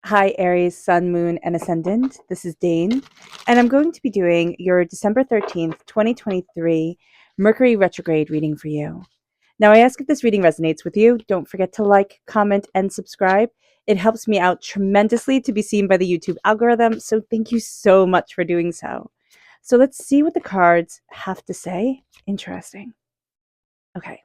Hi, Aries, Sun, Moon, and Ascendant. This is Dane, and I'm going to be doing your December 13th, 2023 Mercury retrograde reading for you. Now, I ask if this reading resonates with you. Don't forget to like, comment, and subscribe. It helps me out tremendously to be seen by the YouTube algorithm, so thank you so much for doing so. So let's see what the cards have to say. Interesting. Okay.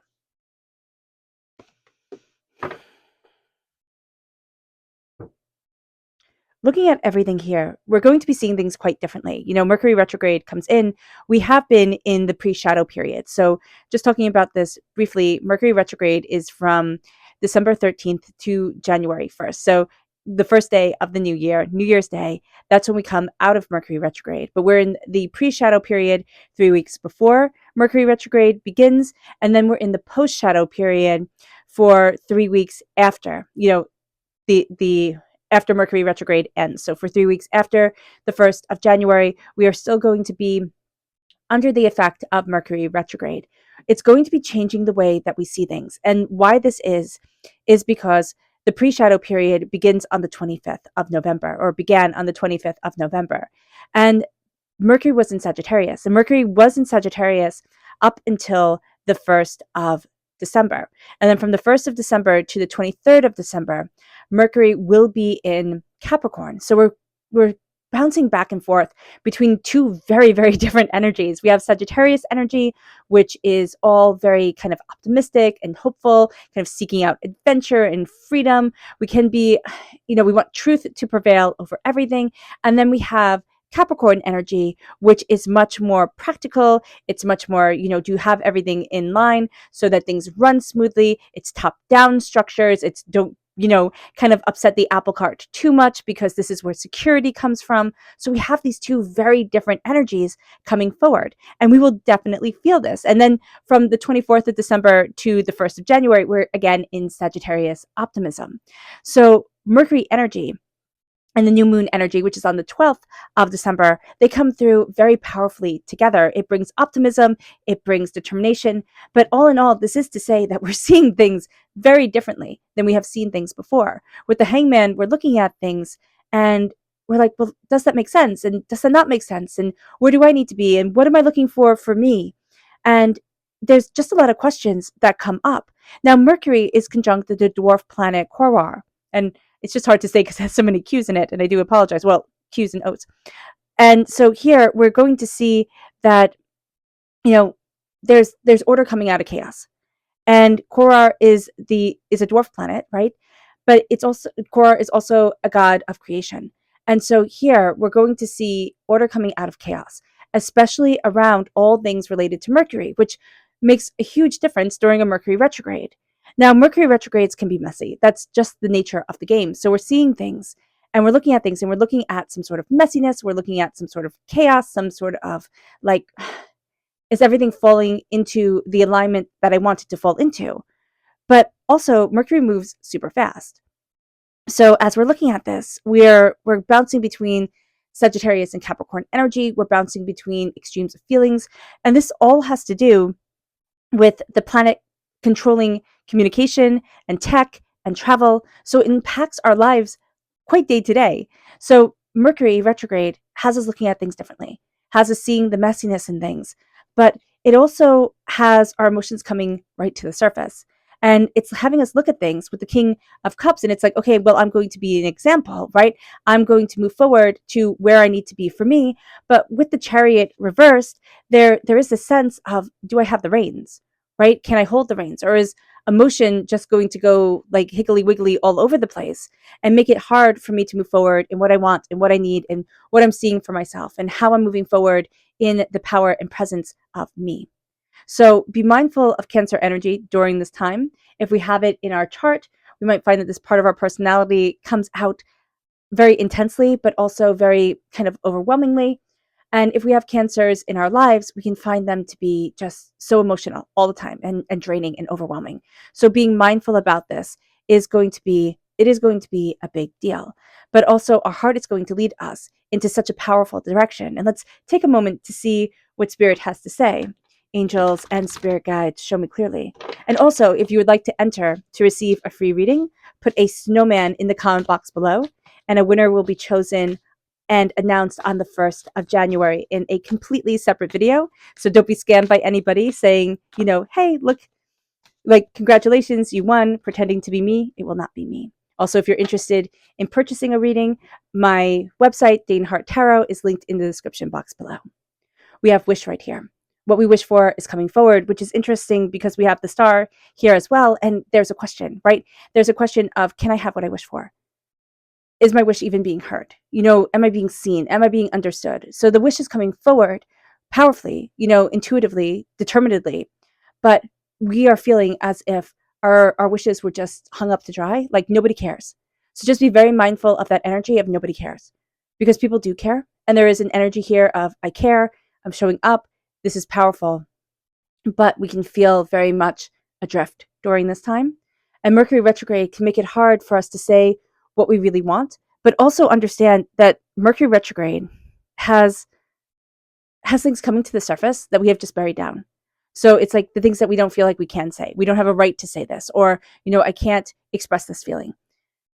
Looking at everything here, we're going to be seeing things quite differently. Mercury retrograde comes in. We have been in the pre-shadow period. So just talking about this briefly, Mercury retrograde is from December 13th to January 1st. So the first day of the new year, New Year's Day, that's when we come out of Mercury retrograde. But we're in the pre-shadow period 3 weeks before Mercury retrograde begins. And then we're in the post-shadow period for 3 weeks after, the after Mercury retrograde ends. So for 3 weeks after the 1st of January, we are still going to be under the effect of Mercury retrograde. It's going to be changing the way that we see things. And why this is because the pre-shadow period begins on the 25th of November, or began on the 25th of November. And Mercury was in Sagittarius. And Mercury was in Sagittarius up until the 1st of December. And then from the 1st of December to the 23rd of December, Mercury will be in Capricorn. So we're bouncing back and forth between two very, very different energies. We have Sagittarius energy, which is all very kind of optimistic and hopeful, kind of seeking out adventure and freedom. We can be, we want truth to prevail over everything. And then we have Capricorn energy, which is much more practical. It's much more, do you have everything in line so that things run smoothly? It's top-down structures. It's don't, kind of upset the apple cart too much, because this is where security comes from. So we have these two very different energies coming forward, and we will definitely feel this. And then from the 24th of December to the 1st of January, we're again in Sagittarius optimism. So Mercury energy and the new moon energy, which is on the 12th of December, they come through very powerfully together. It brings optimism, it brings determination. But all in all, this is to say that we're seeing things very differently than we have seen things before. With the Hangman, we're looking at things and we're like, well, does that make sense? And does that not make sense? And where do I need to be? And what am I looking for me? And there's just a lot of questions that come up. Now, Mercury is conjunct the dwarf planet Quaoar. And it's just hard to say because it has so many Q's in it, and I do apologize. Well, Q's and O's. And so here we're going to see that, there's order coming out of chaos. And Quaoar is a dwarf planet, right? But Quaoar is also a god of creation. And so here we're going to see order coming out of chaos, especially around all things related to Mercury, which makes a huge difference during a Mercury retrograde. Now, Mercury retrogrades can be messy. That's just the nature of the game. So we're seeing things and we're looking at things and we're looking at some sort of messiness. We're looking at some sort of chaos, some sort of like, is everything falling into the alignment that I want it to fall into? But also, Mercury moves super fast. So as we're looking at this, we're bouncing between Sagittarius and Capricorn energy. We're bouncing between extremes of feelings. And this all has to do with the planet controlling communication and tech and travel. So it impacts our lives quite day to day. So Mercury retrograde has us looking at things differently, has us seeing the messiness in things, but it also has our emotions coming right to the surface. And it's having us look at things with the King of Cups. And it's like, okay, well, I'm going to be an example, right? I'm going to move forward to where I need to be for me. But with the Chariot reversed, there is a sense of, do I have the reins? Right? Can I hold the reins? Or is emotion just going to go like higgly wiggly all over the place and make it hard for me to move forward in what I want and what I need and what I'm seeing for myself and how I'm moving forward in the power and presence of me? So be mindful of Cancer energy during this time. If we have it in our chart, we might find that this part of our personality comes out very intensely, but also very kind of overwhelmingly. And if we have Cancers in our lives, we can find them to be just so emotional all the time and draining and overwhelming. So being mindful about this is going to be a big deal. But also our heart is going to lead us into such a powerful direction. And let's take a moment to see what Spirit has to say. Angels and spirit guides, show me clearly. And also, if you would like to enter to receive a free reading, put a snowman in the comment box below, and a winner will be chosen and announced on the 1st of January in a completely separate video. So don't be scammed by anybody saying, hey, look, like, congratulations, you won, pretending to be me. It will not be me. Also, if you're interested in purchasing a reading, my website, Dane Hart Tarot, is linked in the description box below. We have wish right here. What we wish for is coming forward, which is interesting because we have the star here as well. And there's a question, right? There's a question of, can I have what I wish for? Is my wish even being heard? Am I being seen? Am I being understood? So the wish is coming forward powerfully, intuitively, determinedly, but we are feeling as if our wishes were just hung up to dry, like nobody cares. So just be very mindful of that energy of nobody cares, because people do care. And there is an energy here of, I care, I'm showing up, this is powerful, but we can feel very much adrift during this time. And Mercury retrograde can make it hard for us to say what we really want, but also understand that Mercury retrograde has things coming to the surface that we have just buried down. So it's like the things that we don't feel like we can say. We don't have a right to say this, or, I can't express this feeling.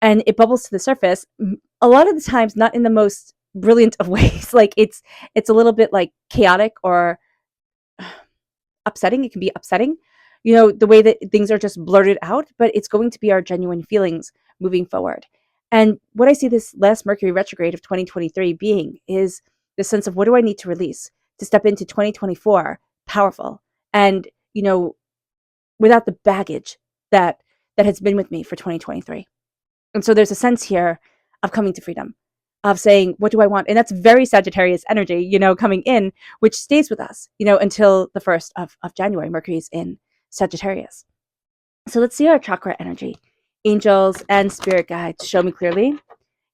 And it bubbles to the surface a lot of the times, not in the most brilliant of ways. Like it's a little bit like chaotic or upsetting. It can be upsetting, the way that things are just blurted out, but it's going to be our genuine feelings moving forward. And what I see this last Mercury retrograde of 2023 being is the sense of, what do I need to release to step into 2024 powerful and, without the baggage that has been with me for 2023. And so there's a sense here of coming to freedom, of saying, what do I want? And that's very Sagittarius energy, coming in, which stays with us, until the 1st of January. Mercury's in Sagittarius. So let's see our chakra energy. Angels and spirit guides, show me clearly.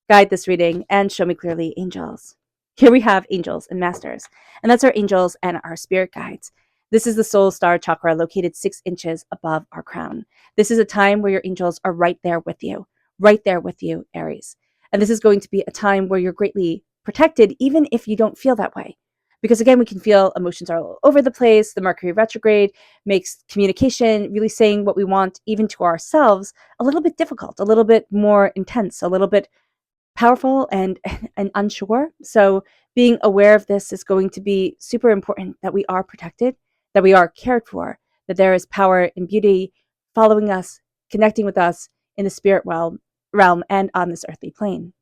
Guide this reading and show me clearly, angels. Here we have angels and masters, and that's our angels and our spirit guides. This is the soul star chakra located 6 inches above our crown. This is a time where your angels are right there with you, Aries. And this is going to be a time where you're greatly protected, even if you don't feel that way. Because again, we can feel emotions are all over the place. The Mercury retrograde makes communication, really saying what we want, even to ourselves, a little bit difficult, a little bit more intense, a little bit powerful and unsure. So being aware of this is going to be super important, that we are protected, that we are cared for, that there is power and beauty following us, connecting with us in the spirit realm and on this earthly plane.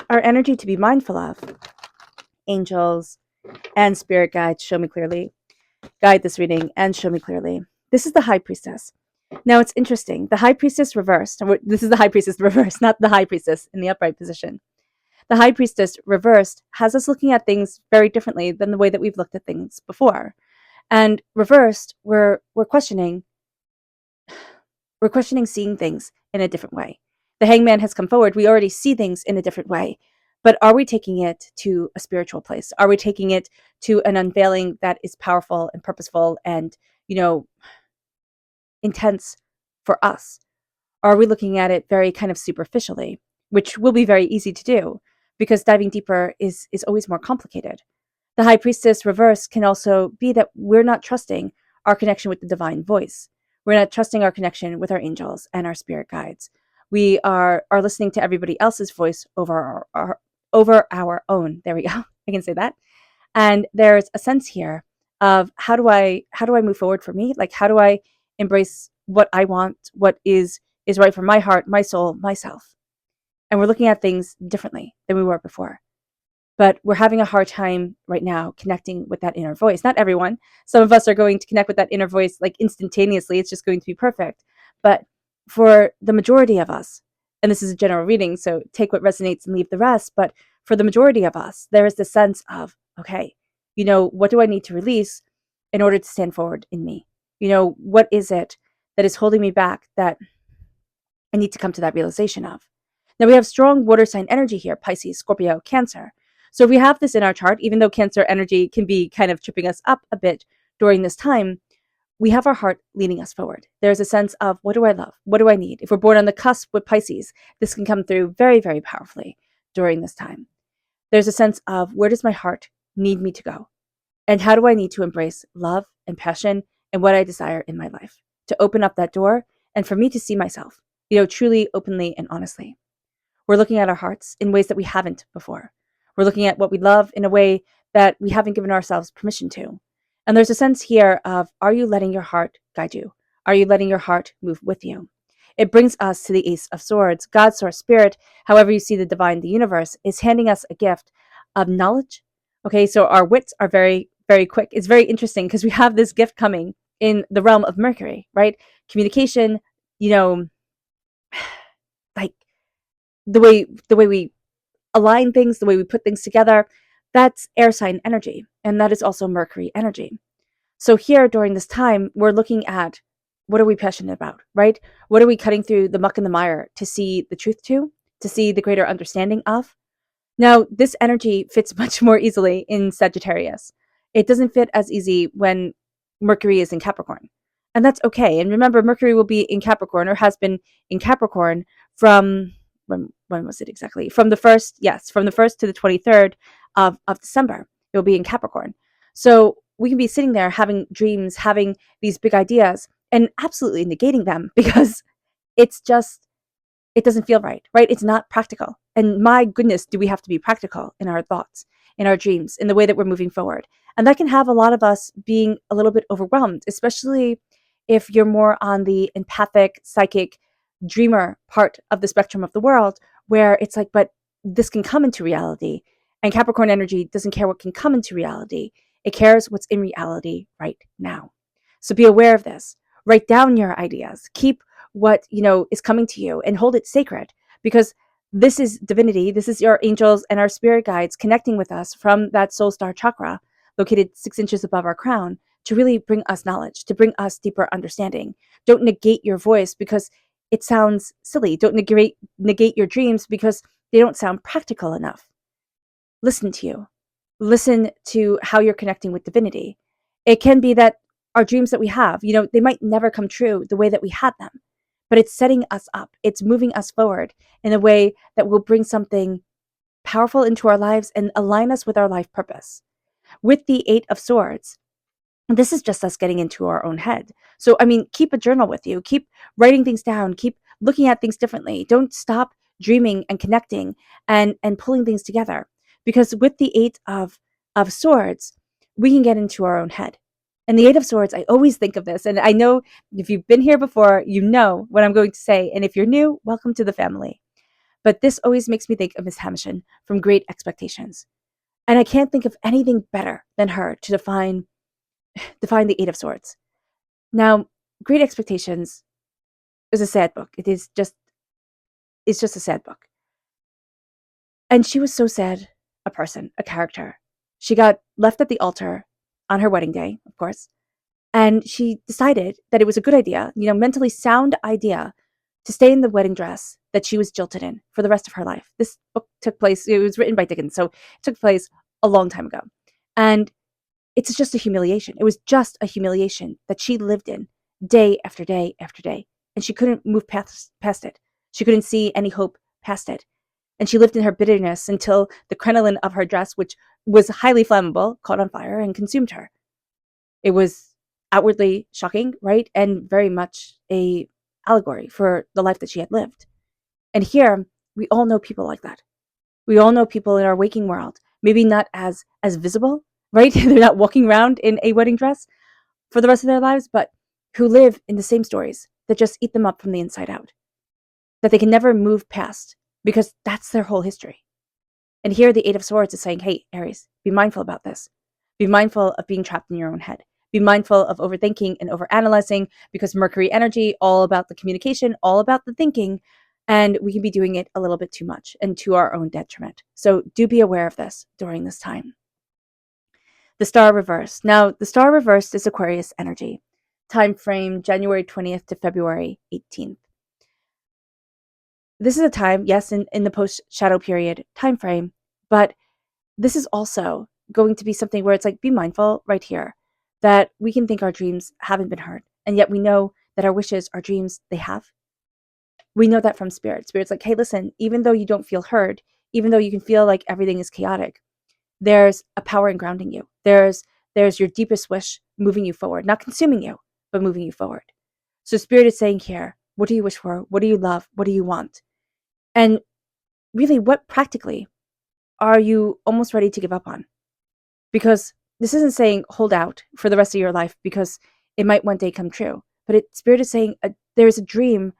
Our energy to be mindful of, angels and spirit guides, show me clearly. Guide this reading and show me clearly. This is the High Priestess. Now it's interesting. The High Priestess reversed. This is the High Priestess reversed, not the High Priestess in the upright position. The High Priestess reversed has us looking at things very differently than the way that we've looked at things before. And reversed, we're questioning seeing things in a different way. The Hangman has come forward. We already see things in a different way. But are we taking it to a spiritual place? Are we taking it to an unveiling that is powerful and purposeful and, intense for us? Are we looking at it very kind of superficially, which will be very easy to do, because diving deeper is always more complicated. The High Priestess reverse can also be that we're not trusting our connection with the divine voice. We're not trusting our connection with our angels and our spirit guides. We are listening to everybody else's voice over our own. There we go. I can say that. And there's a sense here of, how do I move forward for me? Like, how do I embrace what I want, what is right for my heart, my soul, myself? And we're looking at things differently than we were before. But we're having a hard time right now connecting with that inner voice. Not everyone. Some of us are going to connect with that inner voice like instantaneously. It's just going to be perfect. But for the majority of us, and this is a general reading, so take what resonates and leave the rest. But for the majority of us, there is this sense of, okay, what do I need to release in order to stand forward in me? What is it that is holding me back that I need to come to that realization of? Now we have strong water sign energy here, Pisces, Scorpio, Cancer. So if we have this in our chart, even though Cancer energy can be kind of tripping us up a bit during this time, we have our heart leading us forward. There's a sense of, what do I love? What do I need? If we're born on the cusp with Pisces, this can come through very, very powerfully during this time. There's a sense of, where does my heart need me to go? And how do I need to embrace love and passion and what I desire in my life, to open up that door and for me to see myself, truly, openly, and honestly. We're looking at our hearts in ways that we haven't before. We're looking at what we love in a way that we haven't given ourselves permission to. And there's a sense here of, are you letting your heart guide you? Are you letting your heart move with you? It brings us to the Ace of Swords. God, Source, Spirit, however you see the divine, the universe, is handing us a gift of knowledge. Okay, so our wits are very, very quick. It's very interesting because we have this gift coming in the realm of Mercury, right? Communication, like the way we align things, the way we put things together, that's air sign energy. And that is also Mercury energy. So here during this time, we're looking at, what are we passionate about, right? What are we cutting through the muck and the mire to see the truth to see the greater understanding of? Now, this energy fits much more easily in Sagittarius. It doesn't fit as easy when Mercury is in Capricorn. And that's okay. And remember, Mercury will be in Capricorn, or has been in Capricorn from, when was it exactly? From the 1st, yes, from the 1st to the 23rd of December. It will be in Capricorn. So we can be sitting there having dreams, having these big ideas, and absolutely negating them because it's just, it doesn't feel right, right? It's not practical. And my goodness, do we have to be practical in our thoughts, in our dreams, in the way that we're moving forward. And that can have a lot of us being a little bit overwhelmed, especially if you're more on the empathic, psychic, dreamer part of the spectrum of the world, where it's like, but this can come into reality. And Capricorn energy doesn't care what can come into reality. It cares what's in reality right now. So be aware of this. Write down your ideas. Keep what is coming to you and hold it sacred, because this is divinity. This is your angels and our spirit guides connecting with us from that soul star chakra located 6 inches above our crown to really bring us knowledge, to bring us deeper understanding. Don't negate your voice because it sounds silly. Don't negate your dreams because they don't sound practical enough. Listen to you. Listen to how you're connecting with divinity. It can be that our dreams that we have, they might never come true the way that we had them, but it's setting us up. It's moving us forward in a way that will bring something powerful into our lives and align us with our life purpose. With the 8 of Swords, this is just us getting into our own head. So, keep a journal with you. Keep writing things down. Keep looking at things differently. Don't stop dreaming and connecting and pulling things together. Because with the 8 of Swords, we can get into our own head. And the 8 of Swords, I always think of this. And I know if you've been here before, you know what I'm going to say. And if you're new, welcome to the family. But this always makes me think of Miss Havisham from Great Expectations. And I can't think of anything better than her to define the 8 of Swords. Now, Great Expectations is a sad book. It's just a sad book. And she was so sad, a person, a character. She got left at the altar on her wedding day, of course. And she decided that it was a good idea, mentally sound idea, to stay in the wedding dress that she was jilted in for the rest of her life. This book took place, it was written by Dickens, so it took place a long time ago. And it's just a humiliation. It was just a humiliation that she lived in day after day after day. And she couldn't move past it. She couldn't see any hope past it. And she lived in her bitterness until the crinoline of her dress, which was highly flammable, caught on fire and consumed her. It was outwardly shocking, right? And very much a allegory for the life that she had lived. And here, we all know people like that. We all know people in our waking world, maybe not as visible, right? They're not walking around in a wedding dress for the rest of their lives, but who live in the same stories that just eat them up from the inside out, that they can never move past because that's their whole history. And here the 8 of Swords is saying, hey, Aries, be mindful about this. Be mindful of being trapped in your own head. Be mindful of overthinking and overanalyzing, because Mercury energy, all about the communication, all about the thinking, and we can be doing it a little bit too much and to our own detriment. So do be aware of this during this time. The Star Reversed. Now, the Star Reversed is Aquarius energy. Time frame January 20th to February 18th. This is a time, yes, in the post-shadow period time frame, but this is also going to be something where it's like, be mindful right here that we can think our dreams haven't been heard, and yet we know that our wishes, our dreams, they have. We know that from Spirit. Spirit's like, hey, listen, even though you don't feel heard, even though you can feel like everything is chaotic, there's a power in grounding you. There's your deepest wish moving you forward, not consuming you, but moving you forward. So Spirit is saying here, What do you wish for? What do you love? What do you want? And really, what practically are you almost ready to give up on? Because this isn't saying hold out for the rest of your life because it might one day come true. But Spirit is saying there's a dream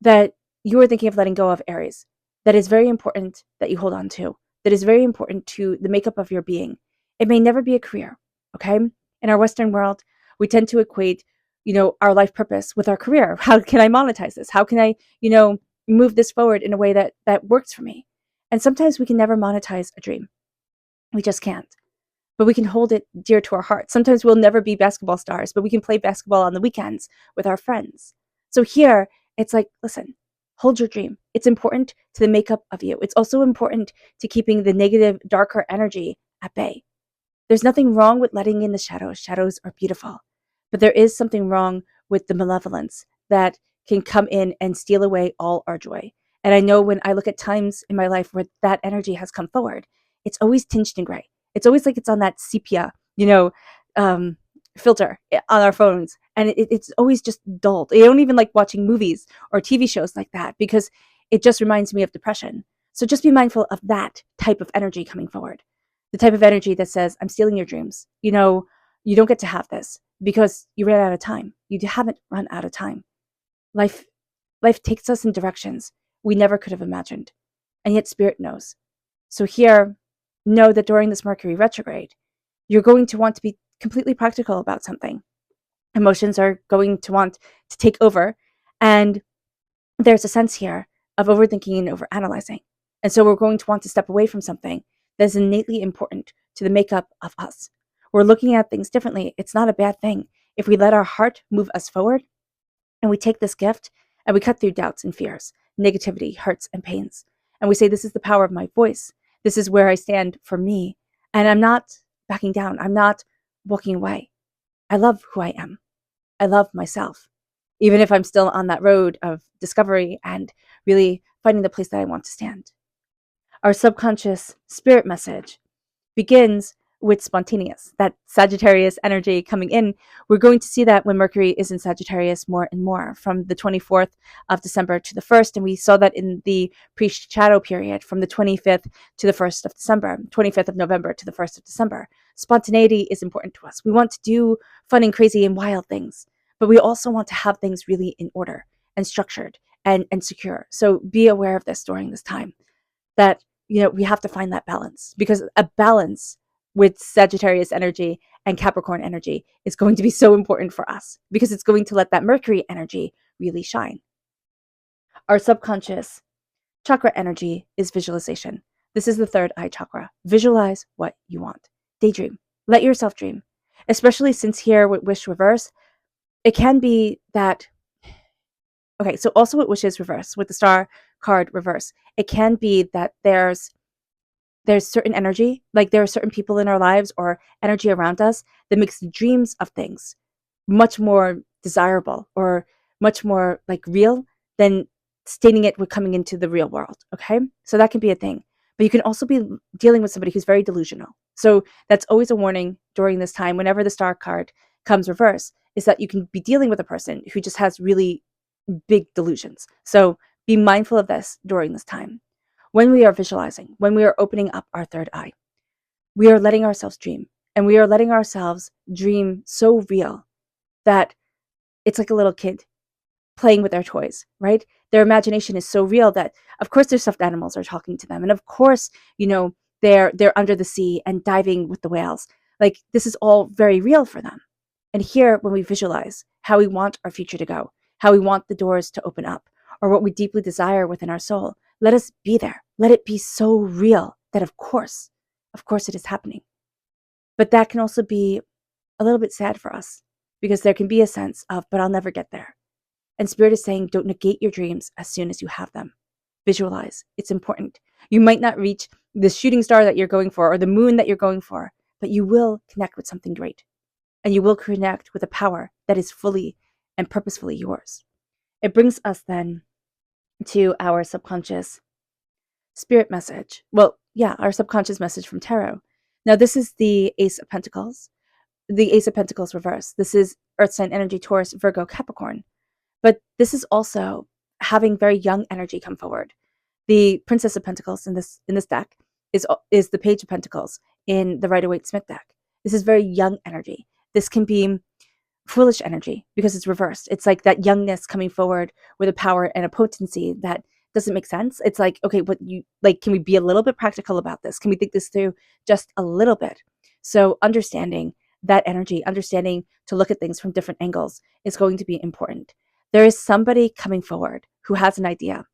that you are thinking of letting go of, Aries, that is very important that you hold on to, that is very important to the makeup of your being. It may never be a career, okay? In our Western world, we tend to equate, our life purpose with our career. How can I monetize this? How can I, move this forward in a way that works for me? And sometimes we can never monetize a dream. We just can't. But we can hold it dear to our heart. Sometimes we'll never be basketball stars, but we can play basketball on the weekends with our friends. So here, it's like, listen, hold your dream. It's important to the makeup of you. It's also important to keeping the negative, darker energy at bay. There's nothing wrong with letting in the shadows. Shadows are beautiful. But there is something wrong with the malevolence that can come in and steal away all our joy. And I know when I look at times in my life where that energy has come forward, it's always tinged in gray. It's always like it's on that sepia, um, filter on our phones. And it's always just dulled. I don't even like watching movies or TV shows like that because it just reminds me of depression. So just be mindful of that type of energy coming forward. The type of energy that says, I'm stealing your dreams. You don't get to have this because you ran out of time. You haven't run out of time. Life takes us in directions we never could have imagined. And yet Spirit knows. So here, know that during this Mercury retrograde, you're going to want to be completely practical about something. Emotions are going to want to take over. And there's a sense here of overthinking and overanalyzing. And so we're going to want to step away from something that is innately important to the makeup of us. We're looking at things differently. It's not a bad thing. If we let our heart move us forward and we take this gift and we cut through doubts and fears, negativity, hurts, and pains, and we say, this is the power of my voice. This is where I stand for me. And I'm not backing down. I'm not walking away. I love who I am. I love myself. Even if I'm still on that road of discovery and really finding the place that I want to stand. Our subconscious spirit message begins with spontaneous, that Sagittarius energy coming in. We're going to see that when Mercury is in Sagittarius more and more from the 24th of December to the 1st. And we saw that in the pre-shadow period from the 25th to the 1st of December, 25th of November to the 1st of December. Spontaneity is important to us. We want to do fun and crazy and wild things, but we also want to have things really in order and structured and secure. So be aware of this during this time, that we have to find that balance, because a balance with Sagittarius energy and Capricorn energy is going to be so important for us, because it's going to let that Mercury energy really shine. Our subconscious chakra energy is visualization. This is the third eye chakra. Visualize what you want. Daydream. Let yourself dream. Especially since here with wish reverse, it can be that, okay, so also with wishes reverse, with the star card reverse, it can be that there's certain energy, like there are certain people in our lives or energy around us that makes the dreams of things much more desirable or much more like real than stating it with coming into the real world. Okay. So that can be a thing, but you can also be dealing with somebody who's very delusional. So that's always a warning during this time. Whenever the star card comes reverse, is that you can be dealing with a person who just has really big delusions. So be mindful of this during this time. When we are visualizing, when we are opening up our third eye, we are letting ourselves dream, and we are letting ourselves dream so real that it's like a little kid playing with their toys, right? Their imagination is so real that, of course, their stuffed animals are talking to them. And of course, they're under the sea and diving with the whales. Like, this is all very real for them. And here, when we visualize how we want our future to go, how we want the doors to open up, or what we deeply desire within our soul, let us be there. Let it be so real that, of course it is happening. But that can also be a little bit sad for us, because there can be a sense of, but I'll never get there. And Spirit is saying, don't negate your dreams as soon as you have them. Visualize. It's important. You might not reach the shooting star that you're going for or the moon that you're going for, but you will connect with something great. And you will connect with a power that is fully and purposefully yours. It brings us then to our subconscious spirit message. Well, yeah, our subconscious message from tarot. Now, this is the Ace of Pentacles. The Ace of Pentacles reverse. This is Earth sign energy, Taurus, Virgo, Capricorn. But this is also having very young energy come forward. The Princess of Pentacles in this deck is the Page of Pentacles in the Rider-Waite-Smith deck. This is very young energy. This can be foolish energy because it's reversed. It's like that youngness coming forward with a power and a potency that doesn't make sense. It's like, okay, what you like, can we be a little bit practical about this? Can we think this through just a little bit? So understanding that energy, understanding to look at things from different angles is going to be important. There is somebody coming forward who has an idea,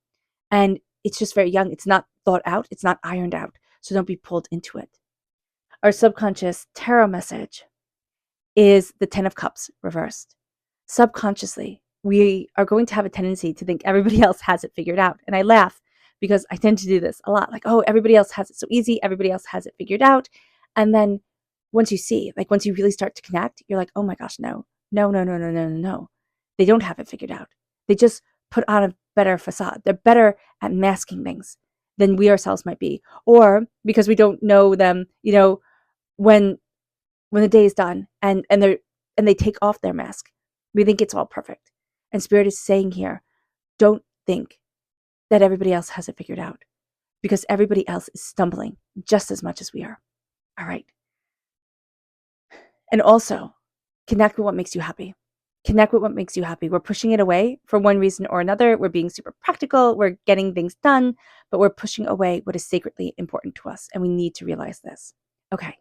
and it's just very young. It's not thought out, it's not ironed out. So don't be pulled into it. Our subconscious tarot message is the 10 of Cups reversed. Subconsciously, we are going to have a tendency to think everybody else has it figured out. And I laugh because I tend to do this a lot. Like, oh, everybody else has it so easy. Everybody else has it figured out. And then once you see, like once you really start to connect, you're like, oh my gosh, no, no, no, no, no, no, no, no. They don't have it figured out. They just put on a better facade. They're better at masking things than we ourselves might be. Or because we don't know them, when the day is done and they take off their mask, we think it's all perfect. And Spirit is saying here, don't think that everybody else has it figured out, because everybody else is stumbling just as much as we are. All right. And also, connect with what makes you happy. Connect with what makes you happy. We're pushing it away for one reason or another. We're being super practical. We're getting things done, but we're pushing away what is sacredly important to us. And we need to realize this. Okay.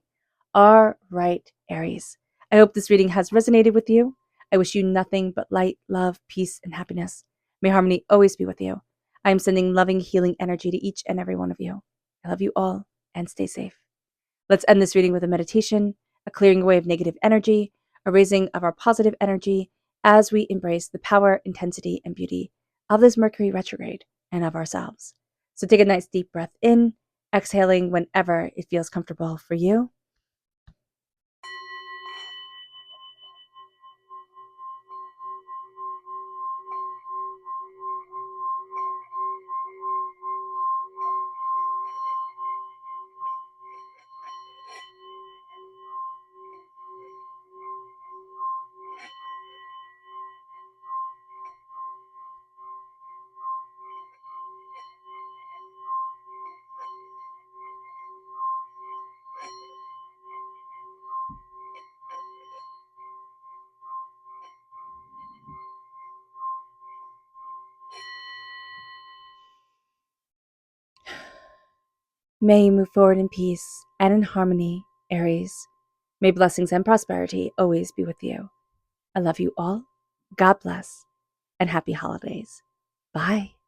All right, Aries. I hope this reading has resonated with you. I wish you nothing but light, love, peace, and happiness. May harmony always be with you. I am sending loving, healing energy to each and every one of you. I love you all, and stay safe. Let's end this reading with a meditation, a clearing away of negative energy, a raising of our positive energy as we embrace the power, intensity, and beauty of this Mercury retrograde and of ourselves. So take a nice deep breath in, exhaling whenever it feels comfortable for you. May you move forward in peace and in harmony, Aries. May blessings and prosperity always be with you. I love you all. God bless, and happy holidays. Bye.